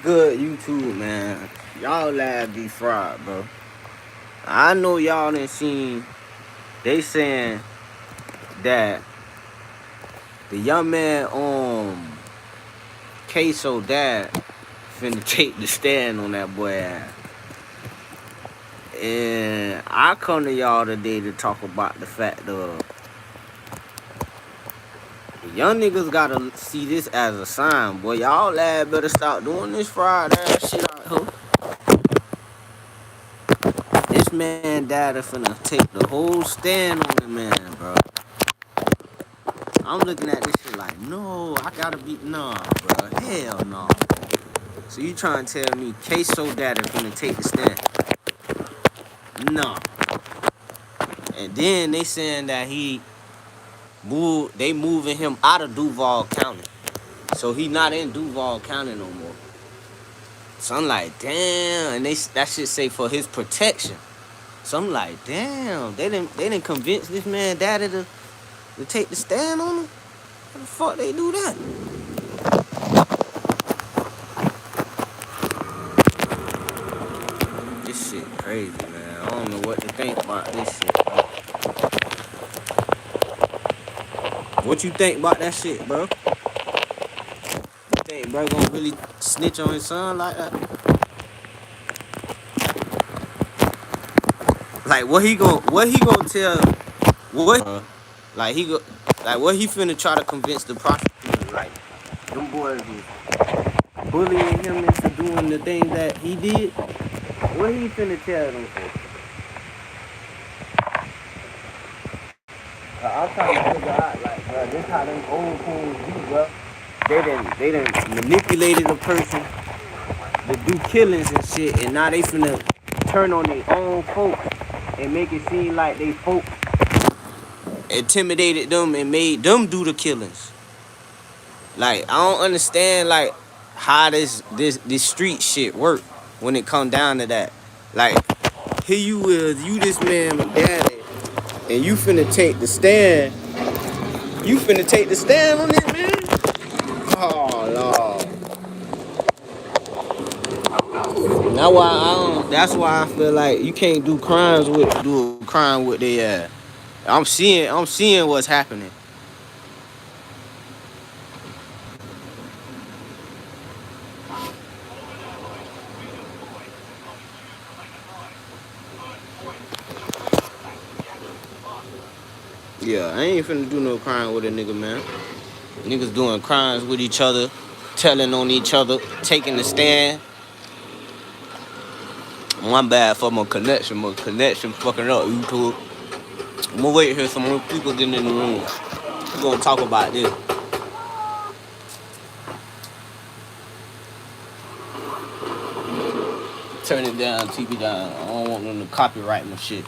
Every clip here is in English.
Good YouTube, man. Y'all lab be fried, bro. I know y'all done seen. They saying that the young man Ksoo dad finna take the stand on that boy ass. And I come to y'all today to talk about the fact of the young niggas gotta see this as a sign, boy. Y'all lad better stop doing this fried ass shit out here. This man daddy finna take the whole stand on the man, bro. I'm looking at this shit like, no, I gotta be, nah, bro. Hell no. So you trying to tell me Ksoo daddy finna take the stand? No. And then they saying that they moving him out of Duval County. So he not in Duval County no more. So I'm like, damn. And that shit say for his protection. So I'm like, damn. They didn't convince this man daddy to take the stand on him? How the fuck they do that? This shit crazy, man. I don't know what to think about this shit, bro. What you think about that shit, bro? You think bro gonna really snitch on his son like that? Like what he gonna tell what like he go like what he finna try to convince the prosecutor, like them boys was bullying him into doing the thing that he did? What he finna tell them for? I'm trying to figure out, like, bro, this how them old fools do, bro. They done manipulated a person to do killings and shit, and now they finna turn on their own folks and make it seem like they folks intimidated them and made them do the killings. Like, I don't understand, like, how this street shit work when it come down to that. Like, here you is, you this man daddy, and you finna take the stand. You finna take the stand on this man? Oh Lord. That's why I feel like you can't do a crime with they ass. I'm seeing what's happening. Yeah, I ain't finna do no crime with a nigga, man. Niggas doing crimes with each other, telling on each other, taking the stand. One bad for my connection fucking up, YouTube. I'm gonna wait here some more people get in the room. We're gonna talk about this. Turn it down, TV down. I don't want them to copyright my shit.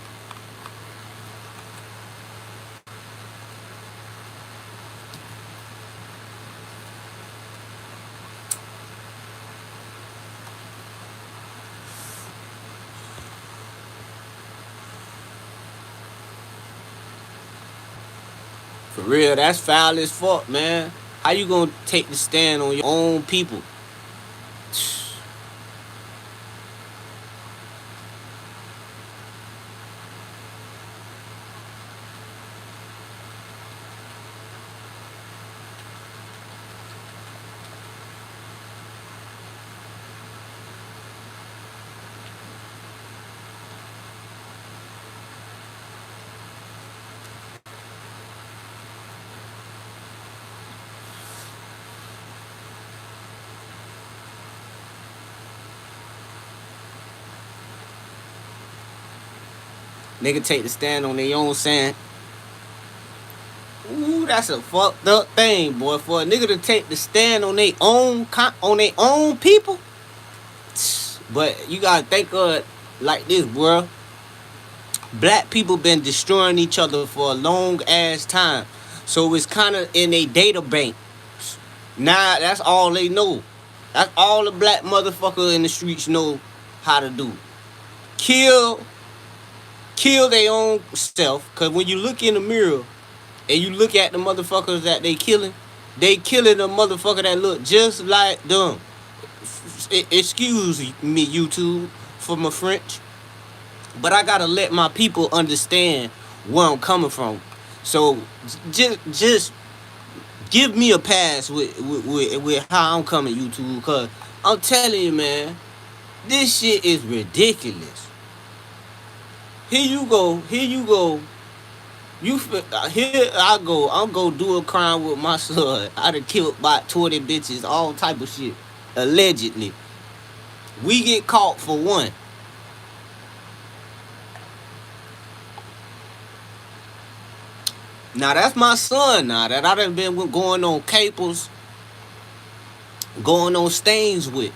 For real, that's foul as fuck, man. How you gonna take the stand on your own people? Nigga take the stand on their own saying, ooh, that's a fucked up thing, boy. For a nigga to take the stand on their own people. But you gotta think of it like this, bro. Black people been destroying each other for a long ass time. So it's kind of in a data bank. Now that's all they know. That's all the black motherfucker in the streets know how to do. Kill their own self. Cause when you look in the mirror and you look at the motherfuckers that they killing the motherfucker that look just like them. excuse me, YouTube, for my French, but I gotta let my people understand where I'm coming from. So just give me a pass with how I'm coming, YouTube, cause I'm telling you, man, this shit is ridiculous. Here you go, here you go. Here I go. I'm gonna do a crime with my son. I done killed about 20 bitches, all type of shit, allegedly. We get caught for one. Now that's my son. Now that I done been going on capers, going on stains with,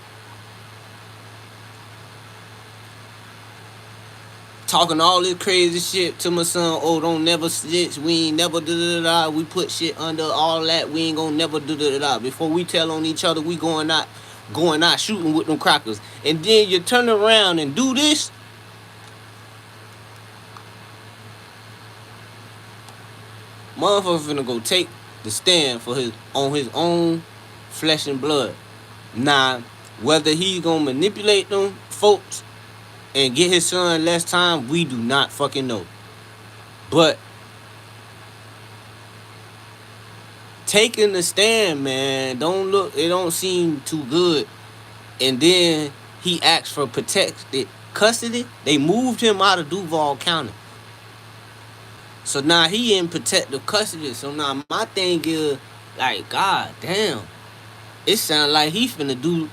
talking all this crazy shit to my son. Oh, don't never snitch. We ain't never da da da. We put shit under all that. We ain't gonna never do da da. Before we tell on each other, we going out shooting with them crackers. And then you turn around and do this. Motherfucker finna go take the stand for his own flesh and blood. Now, whether he gonna manipulate them folks and get his son less time, we do not fucking know. But taking the stand, man, it don't seem too good. And then he asked for protected custody. They moved him out of Duval County. So now he in protective custody. So now my thing is, like, god damn. It sound like he finna do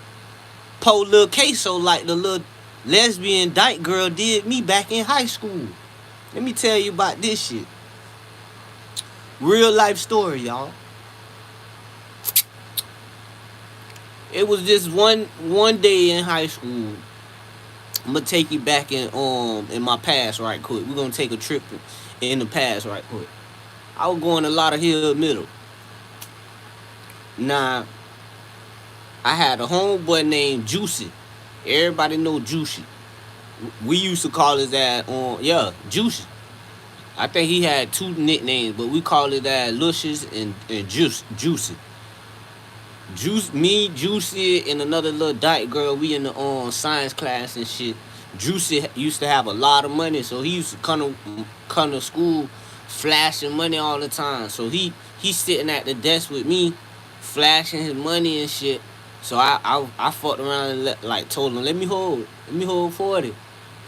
po little Ksoo like the little lesbian dyke girl did me back in high school. Let me tell you about this shit. Real life story, y'all. It was just one day in high school. I'm gonna take you back in my past right quick. We're gonna take a trip in the past right quick. I was going to Lauderhill Middle. Now, I had a homeboy named Juicy. Everybody know Juicy. We used to call his dad Juicy. I think he had two nicknames, but we call it that Luscious and Juicy. Me, Juicy, and another little dyke girl. We in the science class and shit. Juicy used to have a lot of money, so he used to come to school flashing money all the time. So he's sitting at the desk with me, flashing his money and shit. So I fucked around and told him, let me hold 40.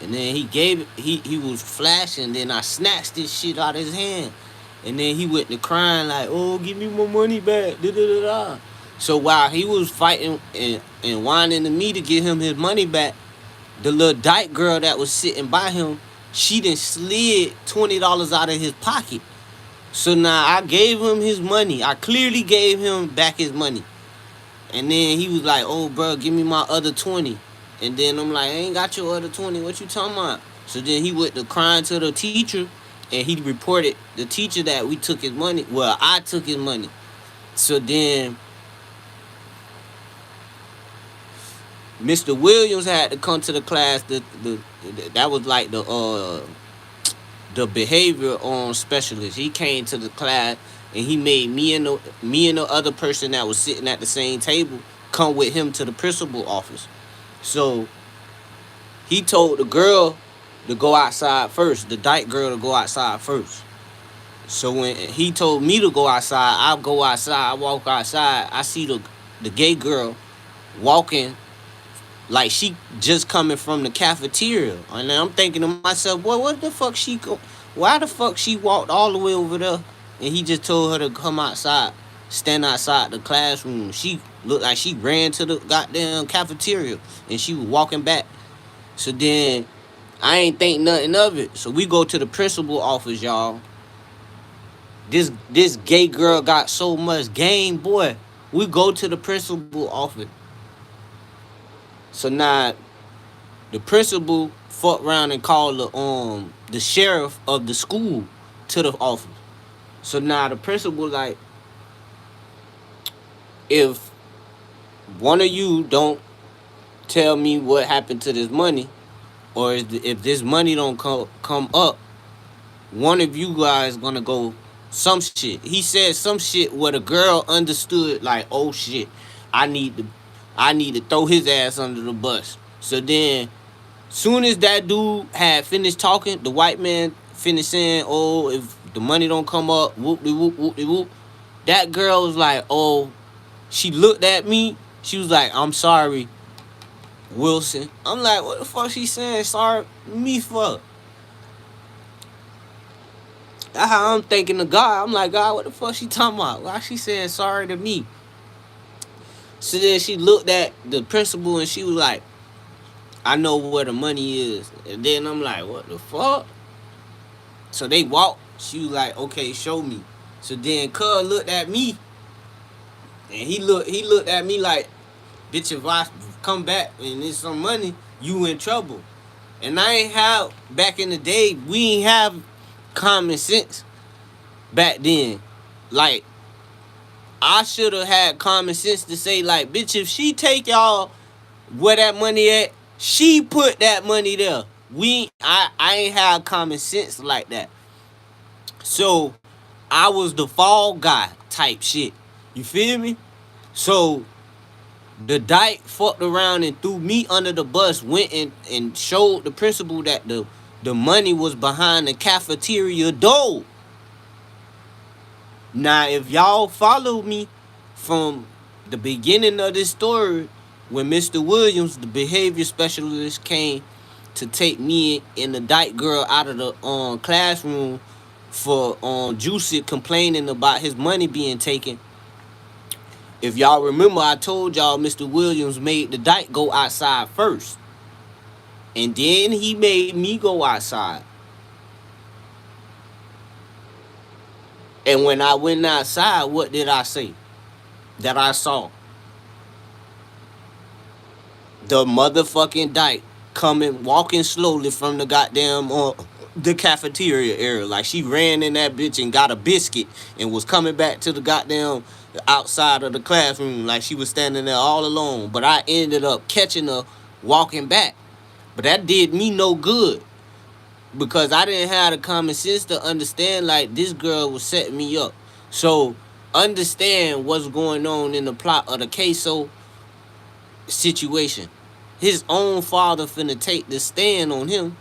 And then he was flashing, then I snatched this shit out of his hand. And then he went to crying like, oh, give me my money back, da da da da. So while he was fighting and whining to me to get him his money back, the little dyke girl that was sitting by him, she done slid $20 out of his pocket. So now I gave him his money. I clearly gave him back his money. And then he was like, oh, bro, give me my other 20. And then I'm like, I ain't got your other 20. What you talking about? So then he went to crying to the teacher, and he reported the teacher that we took his money. Well, I took his money. So then Mr. Williams had to come to the class. That was like the behavior specialist. He came to the class and he made me and the other person that was sitting at the same table come with him to the principal office. So he told the girl to go outside first, the dyke girl to go outside first. So when he told me to go outside, I go outside, I walk outside, I see the gay girl walking like she just coming from the cafeteria. And I'm thinking to myself, boy, what the fuck she go? Why the fuck she walked all the way over there? And he just told her to come outside, stand outside the classroom. She looked like she ran to the goddamn cafeteria and she was walking back. So then I ain't think nothing of it. So we go to the principal office, y'all. This gay girl got so much game, boy. We go to the principal office. So now the principal fucked around and called the sheriff of the school to the office. So now the principal like, if one of you don't tell me what happened to this money, or if this money don't come up, one of you guys gonna go some shit. He said some shit where the girl understood like, oh shit, I need to I need to throw his ass under the bus. So then, soon as that dude had finished talking, the white man finished saying, "Oh, if the money don't come up, whoop de whoop, whoop de whoop." That girl was like, "Oh," she looked at me. She was like, "I'm sorry, Wilson." I'm like, "What the fuck she saying sorry me for?" That's how I'm thinking to God. I'm like, "God, what the fuck she talking about? Why she saying sorry to me?" So then she looked at the principal and she was like, "I know where the money is." And then I'm like, "What the fuck?" So they walked. She was like, "Okay, show me." So then Cuz looked at me and he looked at me like, "Bitch, if I come back and there's some money, you in trouble." And I ain't have back in the day, we ain't have common sense back then. Like, I should have had common sense to say, like, bitch, if she take y'all where that money at, she put that money there. I ain't have common sense like that. So I was the fall guy type shit. You feel me? So the dyke fucked around and threw me under the bus, went and showed the principal that the money was behind the cafeteria door. Now, if y'all follow me from the beginning of this story, when Mr. Williams, the behavior specialist, came to take me and the dyke girl out of the classroom for Juicy complaining about his money being taken. If y'all remember, I told y'all Mr. Williams made the dyke go outside first. And then he made me go outside. And when I went outside, what did I say? That I saw the motherfucking dyke walking slowly from the goddamn the cafeteria area. Like she ran in that bitch and got a biscuit and was coming back to the goddamn outside of the classroom like she was standing there all alone. But I ended up catching her walking back. But that did me no good because I didn't have the common sense to understand like this girl was setting me up. So understand what's going on in the plot of the Ksoo situation. His own father finna take the stand on him.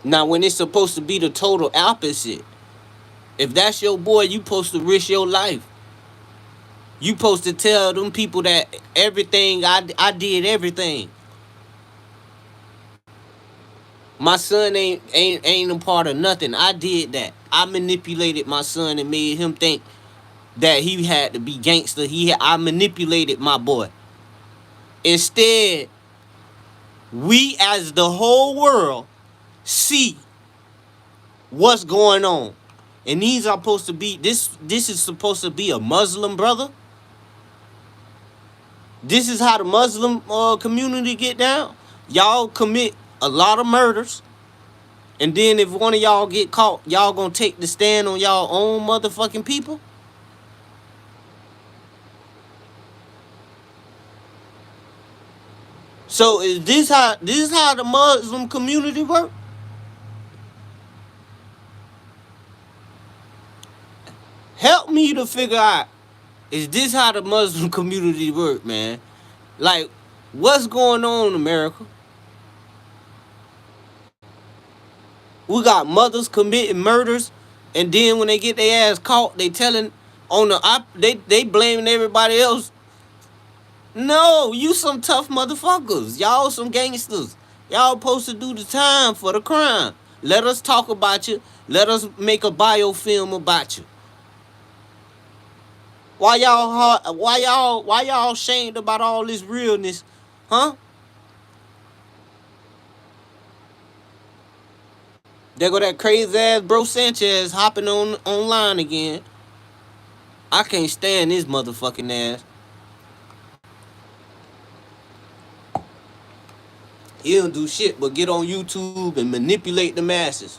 Now, when it's supposed to be the total opposite, if that's your boy, you supposed to risk your life. You supposed to tell them people that everything I did everything. My son ain't a part of nothing. I did that. I manipulated my son and made him think that he had to be gangster. I manipulated my boy. Instead, we as the whole world see what's going on. And these are supposed to be this is supposed to be a Muslim brother. This is how the Muslim community get down. Y'all commit a lot of murders. And then if one of y'all get caught, y'all gonna take the stand on y'all own motherfucking people? So is this how the Muslim community work? Help me to figure out, is this how the Muslim community work, man? Like, what's going on in America? We got mothers committing murders, and then when they get their ass caught, they telling on the they blaming everybody else. No, you some tough motherfuckers. Y'all some gangsters. Y'all supposed to do the time for the crime. Let us talk about you. Let us make a biofilm about you. Why y'all ashamed about all this realness? Huh? There go that crazy ass bro Sanchez hopping online again. I can't stand this motherfucking ass. He don't do shit but get on YouTube and manipulate the masses.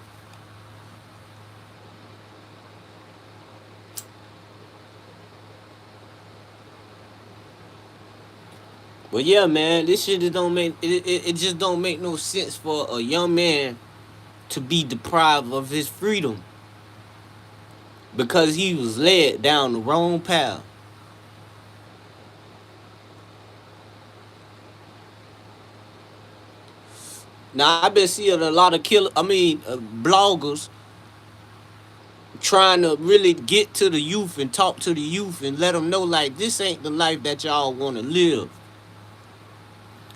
But yeah, man, this shit it just don't make no sense for a young man to be deprived of his freedom because he was led down the wrong path. Now I've been seeing a lot of bloggers trying to really get to the youth and talk to the youth and let them know like this ain't the life that y'all want to live.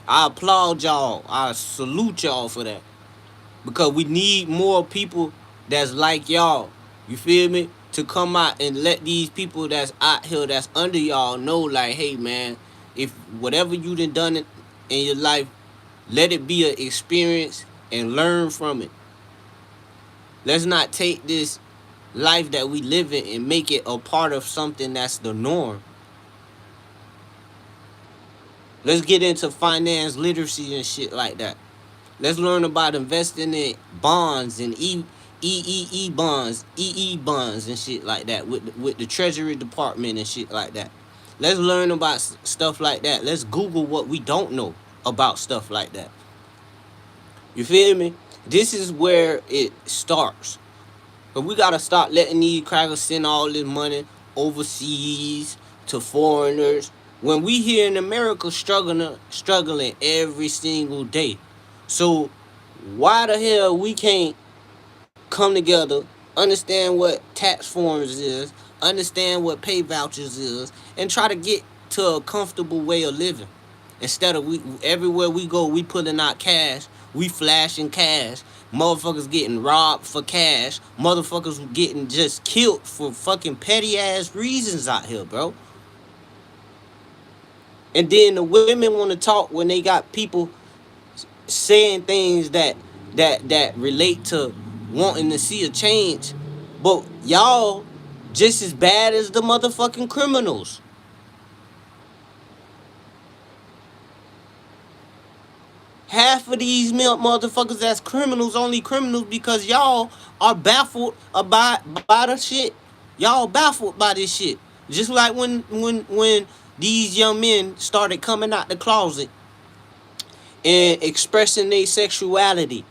I applaud y'all. I salute y'all for that because we need more people that's like y'all. You feel me? To come out and let these people that's out here that's under y'all know like, hey man, if whatever you done in your life, let it be an experience and learn from it. Let's not take this life that we live in and make it a part of something that's the norm. Let's get into finance literacy and shit like that. Let's learn about investing in bonds and EE bonds and shit like that with the Treasury Department and shit like that. Let's learn about stuff like that. Let's Google what we don't know about stuff like that. You feel me? This is where it starts. But we gotta start letting these crackers send all this money overseas to foreigners when we here in America struggling every single day. So why the hell we can't come together, understand what tax forms is, understand what pay vouchers is, and try to get to a comfortable way of living? Instead of we everywhere we go, we pulling out cash, we flashing cash, motherfuckers getting robbed for cash, motherfuckers getting just killed for fucking petty ass reasons out here, bro. And then the women want to talk when they got people saying things that relate to wanting to see a change, but y'all just as bad as the motherfucking criminals. Half of these motherfuckers that's criminals only criminals because y'all are baffled by the shit. Y'all baffled by this shit. Just like when these young men started coming out the closet and expressing their sexuality.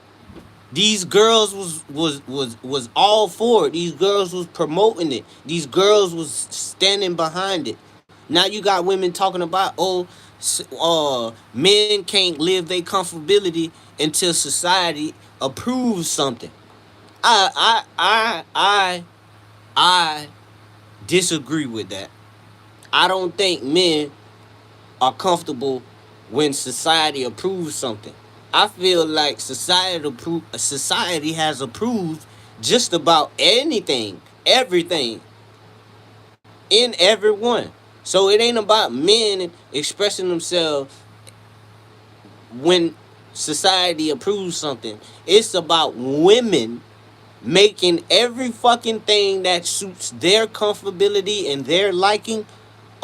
These girls was all for it. These girls was promoting it. These girls was standing behind it. Now you got women talking about, oh, men can't live their comfortability until society approves something. I disagree with that. I don't think men are comfortable when society approves something. I feel like society has approved just about anything, everything, in everyone. So it ain't about men expressing themselves when society approves something. It's about women making every fucking thing that suits their comfortability and their liking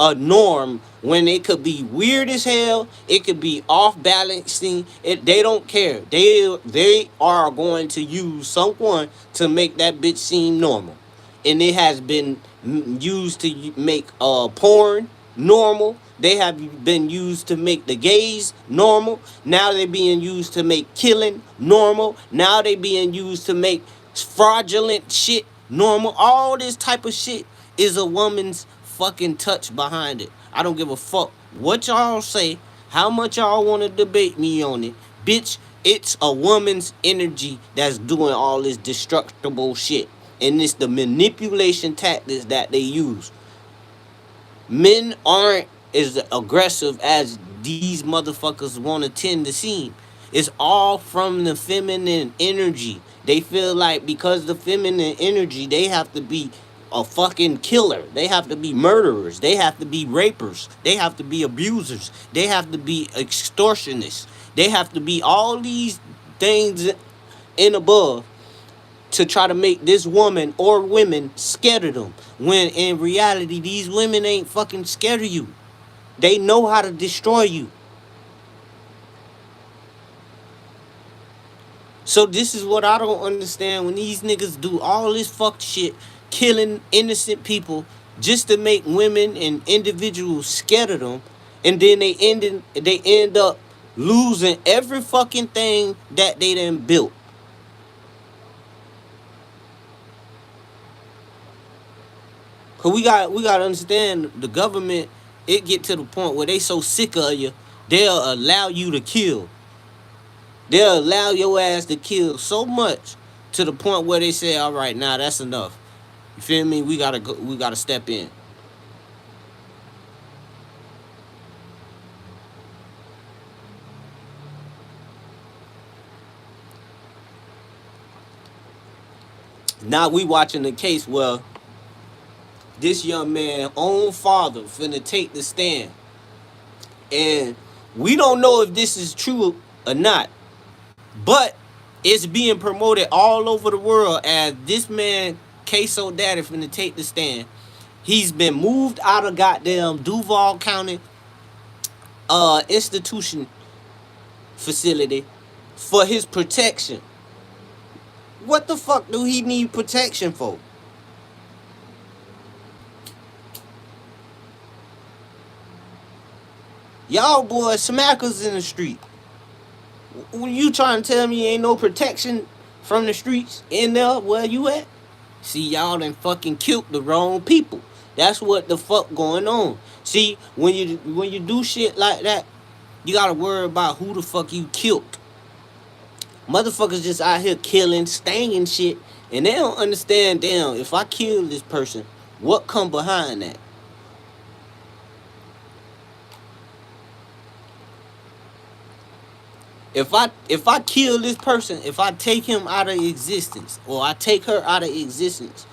a norm when it could be weird as hell, it could be off balancing. They don't care. They are going to use someone to make that bitch seem normal. And it has been used to make porn normal. They have been used to make the gays normal. Now they're being used to make killing normal. Now they being used to make fraudulent shit normal. All this type of shit is a woman's fucking touch behind it. I don't give a fuck what y'all say, how much y'all want to debate me on it. Bitch, it's a woman's energy that's doing all this destructible shit. And it's the manipulation tactics that they use. Men aren't as aggressive as these motherfuckers want to tend to seem. It's all from the feminine energy. They feel like because the feminine energy, they have to be a fucking killer. They have to be murderers. They have to be rapers. They have to be abusers. They have to be extortionists. They have to be all these things and above to try to make this woman or women scared of them. When in reality, these women ain't fucking scared of you. They know how to destroy you. So this is what I don't understand when these niggas do all this fuck shit, killing innocent people just to make women and individuals scared of them, and then they end up losing every fucking thing that they done built. Cause we gotta understand the government. It get to the point where they so sick of you, they'll allow you to kill. They'll allow your ass to kill so much to the point where they say, "All right, now that's enough." You feel me? We gotta go. We gotta step in. Now we watching the case where this young man own father finna take the stand, and we don't know if this is true or not, but it's being promoted all over the world as this man Ksoo daddy finna take the stand. He's been moved out of goddamn Duval County institution facility for his protection. What the fuck do he need protection for? Y'all boys smackers in the street. You trying to tell me ain't no protection from the streets in there where you at? See, y'all done fucking killed the wrong people. That's what the fuck going on. See, when you do shit like that, you gotta worry about who the fuck you killed. Motherfuckers just out here killing, stanging shit, and they don't understand. Damn, if I kill this person, what come behind that? If I kill this person, if I take him out of existence or I take her out of existence,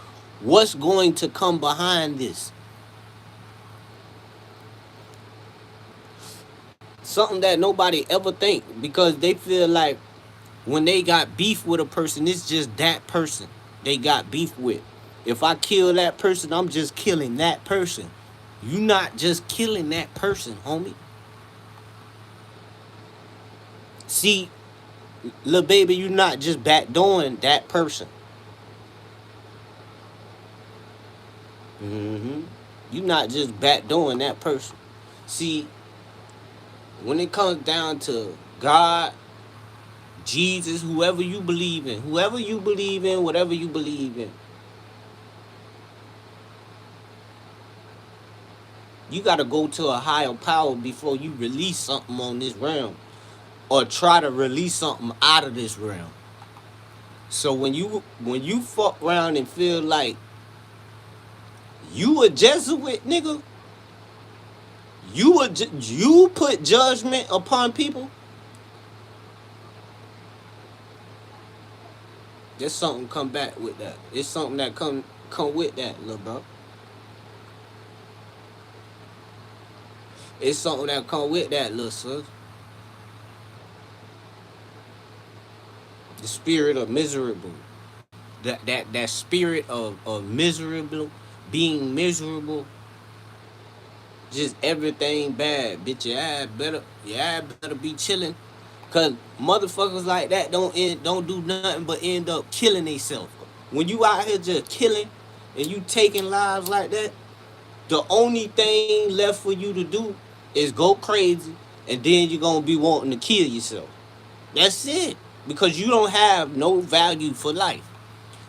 what's going to come behind this? Something that nobody ever think, because they feel like when they got beef with a person, it's just that person they got beef with. If I kill that person, I'm just killing that person. You not just killing that person, homie. See, little baby, you not just backdooring that person. You not just backdooring that person. See, when it comes down to God, Jesus, whoever you believe in, whatever you believe in, you got to go to a higher power before you release something on this realm or try to release something out of this realm. So when you fuck around and feel like you a Jesuit, nigga, you put judgment upon people. There's something come back with that. It's something that come with that, little bro. It's something that come with that, little sis. The spirit of miserable. That spirit of miserable, being miserable, just everything bad. Bitch, your ass better be chilling. Cause motherfuckers like that don't do nothing but end up killing themselves. When you out here just killing and you taking lives like that, the only thing left for you to do is go crazy, and then you're gonna be wanting to kill yourself. That's it. Because you don't have no value for life.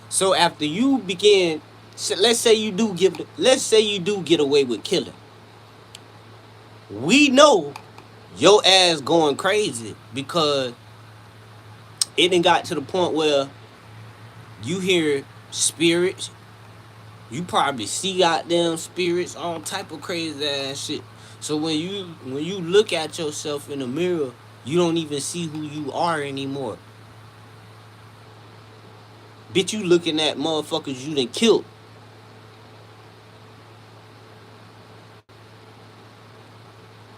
So after you begin, so let's say you do get away with killing. We know your ass going crazy because it done got to the point where you hear spirits. You probably see out them spirits, all type of crazy ass shit. So when you look at yourself in the mirror, you don't even see who you are anymore. Bitch, you looking at motherfuckers you done killed.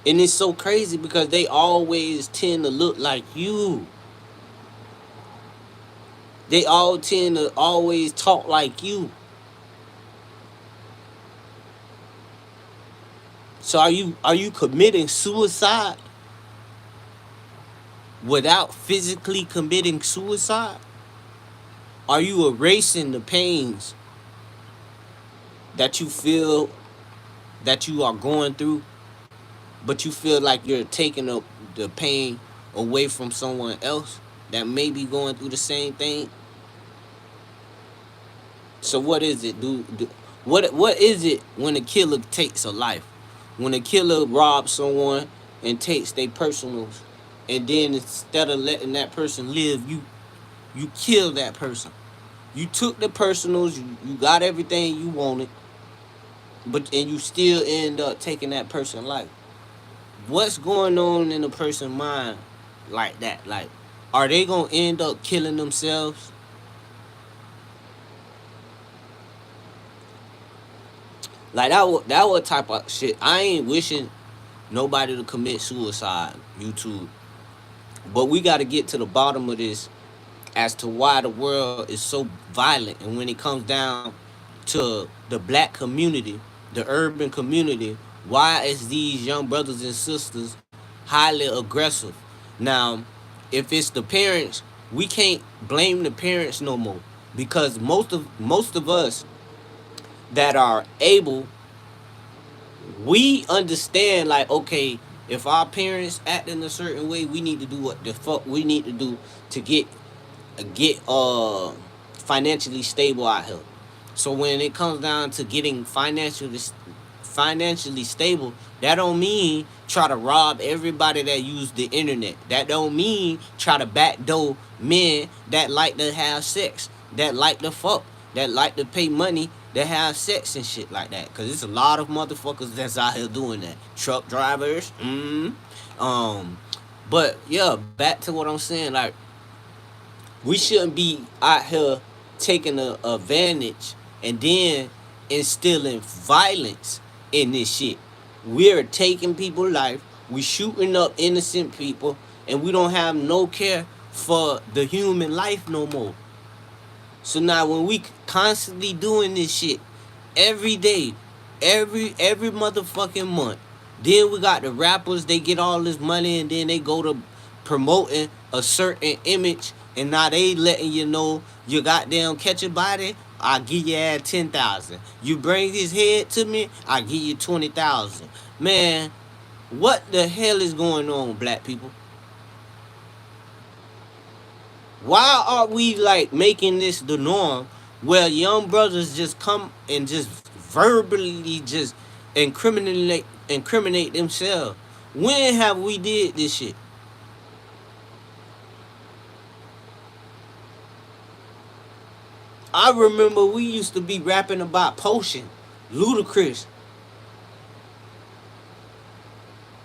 And it's so crazy because they always tend to look like you. They all tend to always talk like you. So are you committing suicide without physically committing suicide? Are you erasing the pains that you feel that you are going through, but you feel like you're taking up the pain away from someone else that may be going through the same thing? So what is it? What is it when a killer takes a life? When a killer robs someone and takes their personals, and then instead of letting that person live, you kill that person. You took the personals, you got everything you wanted, but and you still end up taking that person's life. What's going on in a person's mind like that? Like, are they gonna end up killing themselves? Like that what type of shit. I ain't wishing nobody to commit suicide, YouTube. But we got to get to the bottom of this as to why the world is so violent. And when it comes down to the black community, the urban community, why is these young brothers and sisters highly aggressive? Now, if it's the parents, we can't blame the parents no more, because most of us that are able, we understand, like, okay, if our parents act in a certain way, we need to do what the fuck we need to do to get financially stable out here. So when it comes down to getting financially stable, that don't mean try to rob everybody that use the internet. That don't mean try to backdoor men that like to have sex, that like to fuck, that like to pay money, that have sex and shit like that. Cause it's a lot of motherfuckers that's out here doing that. Truck drivers, um, but yeah, back to what I'm saying. Like, we shouldn't be out here taking a advantage and then instilling violence in this shit. We're taking people's life, we shooting up innocent people, and we don't have no care for the human life no more. So now when we constantly doing this shit every day, every motherfucking month, then we got the rappers, they get all this money and then they go to promoting a certain image, and now they letting you know, you goddamn catch a body, I give you 10,000. You bring his head to me, I give you 20,000. Man, what the hell is going on, black people? Why are we like making this the norm, where young brothers just come and just verbally just incriminate themselves? When have we did this shit? I remember we used to be rapping about potion, ludicrous.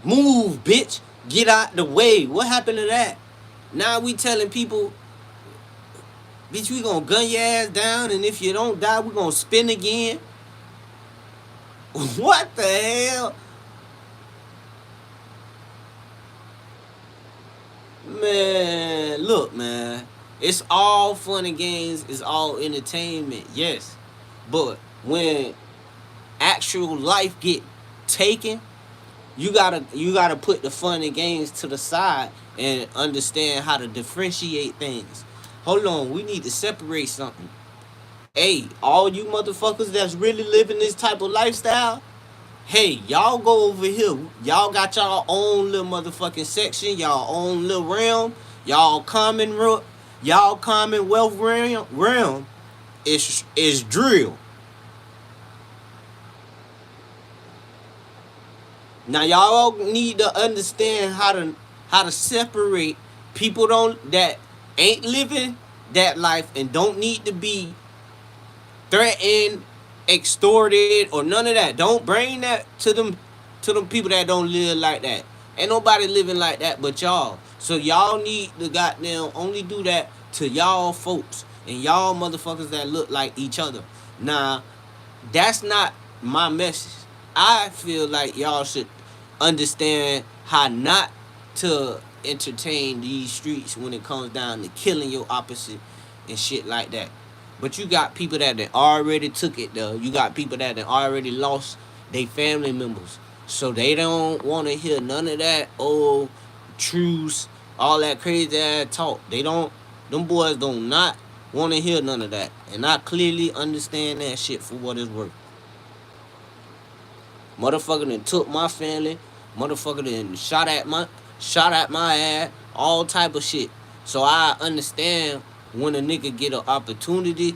Move, bitch. Get out the way. What happened to that? Now we telling people, bitch, we gonna gun your ass down, and if you don't die, we gonna spin again. What the hell? Man, look, man. It's all fun and games. It's all entertainment, yes. But when actual life get taken, you gotta put the fun and games to the side and understand how to differentiate things. Hold on, we need to separate something. Hey, all you motherfuckers that's really living this type of lifestyle, hey, y'all go over here. Y'all got y'all own little motherfucking section, y'all own little realm, y'all commonwealth realm is drill. Now y'all need to understand how to separate people don't that ain't living that life and don't need to be threatened, extorted, or none of that. Don't bring that to them people that don't live like that. Ain't nobody living like that but y'all. So y'all need to goddamn only do that to y'all folks and y'all motherfuckers that look like each other. Now, that's not my message. I feel like y'all should understand how not to entertain these streets when it comes down to killing your opposite and shit like that. But you got people that already took it though. You got people that already lost their family members. So they don't want to hear none of that old truths, all that crazy ass talk. Them boys do not want to hear none of that. And I clearly understand that shit for what it's worth. Motherfucker done took my family. Motherfucker done shot at my ass. All type of shit. So I understand when a nigga get an opportunity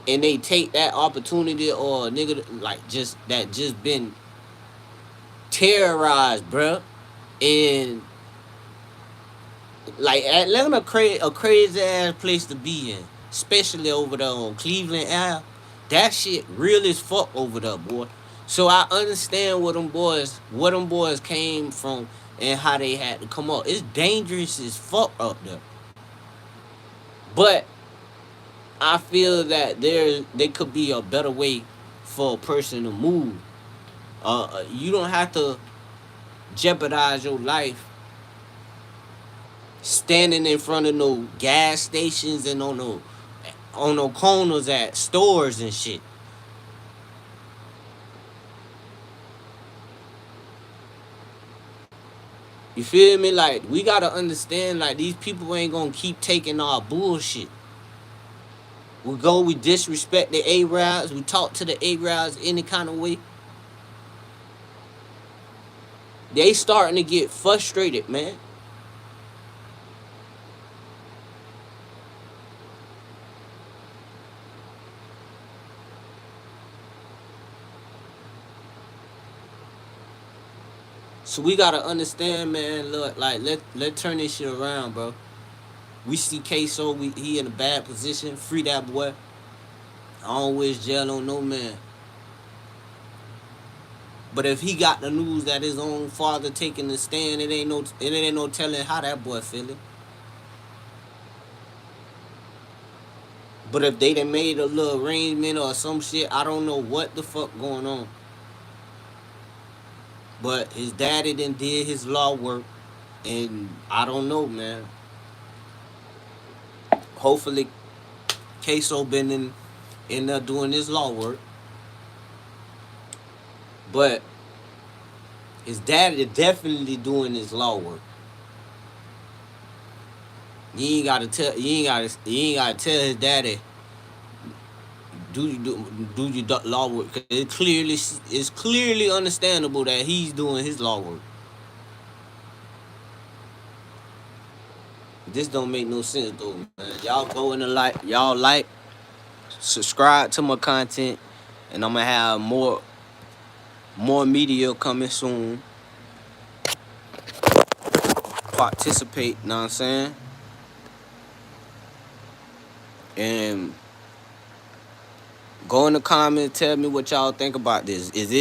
and they take that opportunity, or a nigga like just been terrorized, bruh. And Like Atlanta, a crazy ass place to be in, especially over there on Cleveland Ave. That shit real as fuck over there, boy. So I understand where them boys came from and how they had to come up. It's dangerous as fuck up there. But I feel that there could be a better way for a person to move. You don't have to jeopardize your life standing in front of no gas stations and on no corners at stores and shit. You feel me? Like we gotta understand, like these people ain't gonna keep taking our bullshit. We disrespect the Arabs, we talk to the Arabs any kind of way. They starting to get frustrated, man. So we gotta understand, man. Look, like let turn this shit around, bro. We see Ksoo, he in a bad position. Free that boy. I don't wish jail on no man. But if he got the news that his own father taking the stand, it ain't no telling how that boy feeling. But if they done made a little arrangement or some shit, I don't know what the fuck going on. But his daddy done did his law work, and I don't know, man. Hopefully, Ksoo been in there doing his law work, but his daddy definitely doing his law work. You ain't gotta tell his daddy do your law work. 'Cause it's clearly understandable that he's doing his law work. This don't make no sense though, man. Y'all go in the like, subscribe to my content, and I'm gonna have more media coming soon. Participate, know what I'm saying? And go in the comments, tell me what y'all think about this. Is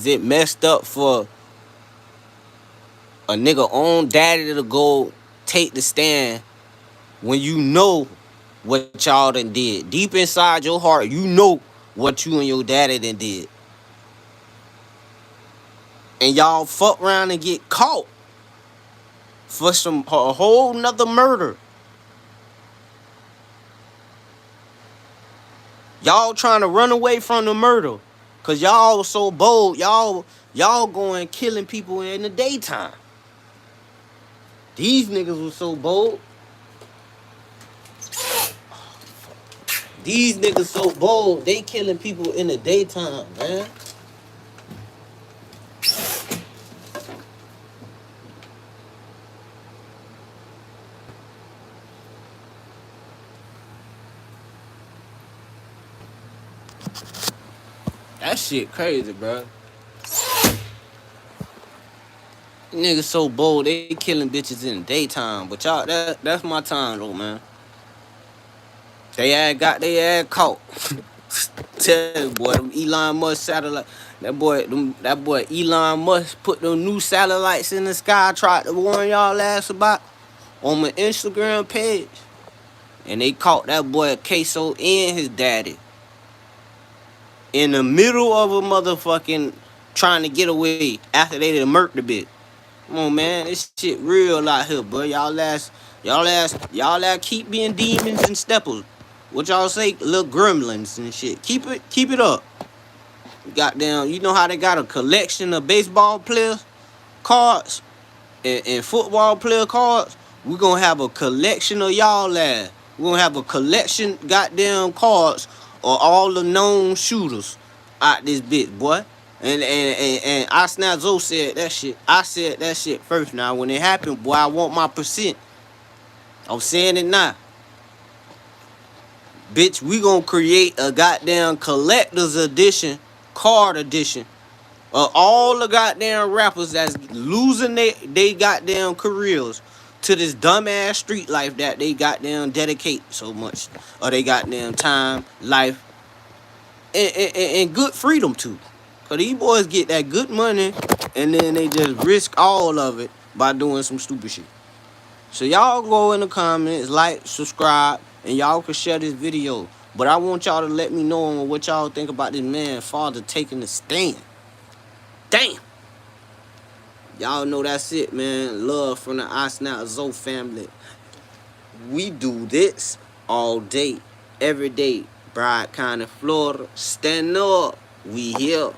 it messed up for a nigga own daddy to go take the stand when you know what y'all done did? Deep inside your heart, you know what you and your daddy done did. And y'all fuck around and get caught for a whole nother murder. Y'all trying to run away from the murder. Cause y'all so bold. Y'all going killing people in the daytime. These niggas was so bold. These niggas so bold, they killing people in the daytime, man. That shit crazy, bro. Niggas so bold, they killing bitches in the daytime. But y'all, that's my time though, man. They had got their ass caught. Tell you, boy, them Elon Musk satellite. That boy Elon Musk put them new satellites in the sky. Tried to warn y'all ass about on my Instagram page, and they caught that boy Ksoo and his daddy in the middle of a motherfucking trying to get away after they done murked the bitch. Come on, man, this shit real out here, bro. Y'all keep being demons and steppers. What y'all say, little gremlins and shit. Keep it up. Goddamn, you know how they got a collection of baseball players cards and football player cards? We're gonna have a collection of y'all ass. We're gonna have a collection goddamn cards of all the known shooters out this bitch, boy. And I Snap Zoe said that shit. I said that shit first. Now when it happened, boy, I want my percent. I'm saying it now. Bitch, we gonna create a goddamn collector's edition, card edition of all the goddamn rappers that's losing they goddamn careers to this dumbass street life that they goddamn dedicate so much, or they goddamn time, life, and good freedom to. Cause these boys get that good money and then they just risk all of it by doing some stupid shit. So y'all go in the comments, like, subscribe, and y'all can share this video. But I want y'all to let me know what y'all think about this man father taking the stand. Damn. Y'all know that's it, man. Love from the I Snap Zo family. We do this all day, every day. Bride County, Florida. Stand up. We here.